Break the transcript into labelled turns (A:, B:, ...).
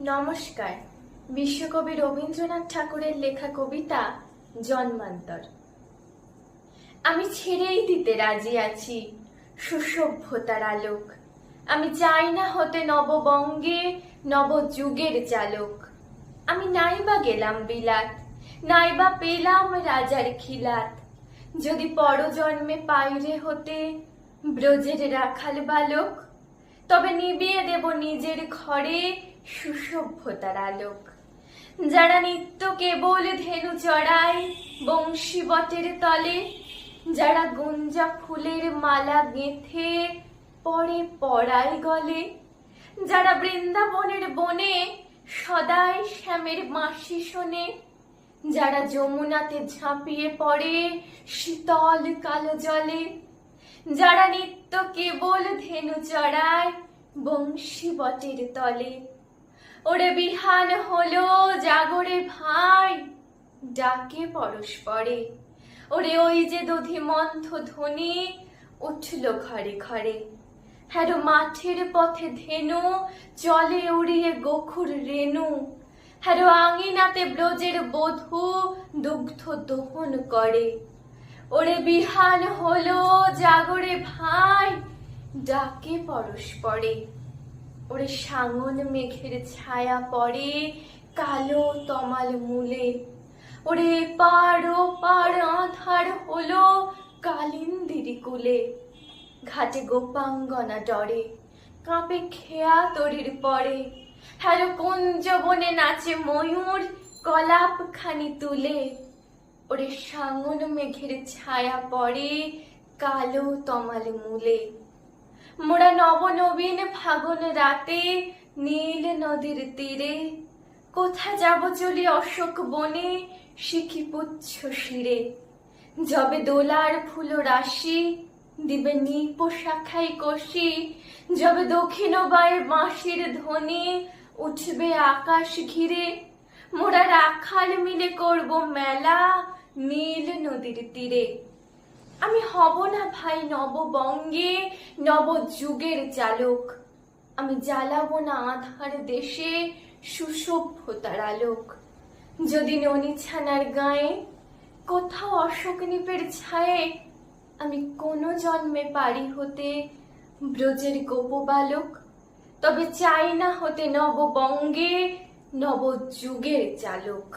A: নমস্কার। বিশ্বকবি রবীন্দ্রনাথ ঠাকুরের লেখা কবিতা জন্মান্তর। আমি ছেড়েই দিতে রাজি আছি সুসভ্যতার আলোক। আমি চাই না হতে নববঙ্গে নবযুগের চালক। আমি নাইবা গেলাম বিলাত, নাইবা পেলাম রাজার খিলাত। যদি পরজন্মে পাইরে হতে ব্রজের রাখাল বালক, তবে নিবিয়ে দেব নিজের ঘরে সুসভ্যতার আলোক। যারা নিত্য কেবল ধেনু চড়ায় বংশী বটের তলে, যারা গুঞ্জা ফুলের মালা গেঁথে পরে পড়ায় গলে, যারা বৃন্দাবনের বনে সদাই শ্যামের বাঁশি শোনে, যারা যমুনাতে ঝাঁপিয়ে পড়ে শীতল কালো জলে, যারা নিত্য কেবল ধেনু চড়ায় বংশী বটের তলে। ওরে বিহান হলো জাগরে ভাই, ডাকে পরস্পরে। ওরে ওই যে দধিমন্থ ধ্বনি উঠল ঘরে ঘরে। হ্যারো মাঠের পথে ধেনু চলে উড়িয়ে গোখুর রেণু। হ্যারো আঙিনাতে ব্রজের বধূ দুগ্ধ দহন করে। ওরে বিহান হলো জাগরে ভাই, ডাকে পরস্পরে। ওরে সাঙন মেঘের ছায়া পড়ে কালো তমাল মূলে। ওরে পার ও পার আঁধার হলো কালিন্দির কুলে। ঘাটে গোপাঙ্গনা ডরে কাঁপে খেয়া তরির পরে। হ্যালো কুঞ্জ বনে নাচে ময়ূর কলাপ খানি তুলে। ওরে সাঙন মেঘের ছায়া পড়ে কালো তমাল মূলে। মোরা নবনবীন ফাগুন রাতে নীল নদীর তীরে, কোথা যাব চলি অশোক বনে শিখি পুচ্ছ শিরে। যবে দোলার ফুল রাশি দিবে নিপ শাখাই কষি, যবে দক্ষিণ বায়ে বাঁশির ধ্বনি উঠবে আকাশ ঘিরে। মোরা রাখাল মিলে করব মেলা নীল নদীর তীরে। আমি হব না ভাই নববঙ্গে নবযুগের চালক। আমি জ্বালাবো না আধার দেশে সুসভ্যতার আলোক। যদি ননিছানার গায়ে কোথাও অশোক নিপের ছায়ে, আমি কোনো জন্মে পারি হতে ব্রজের গোপবালক, তবে চাই না হতে নববঙ্গে নবযুগের চালক।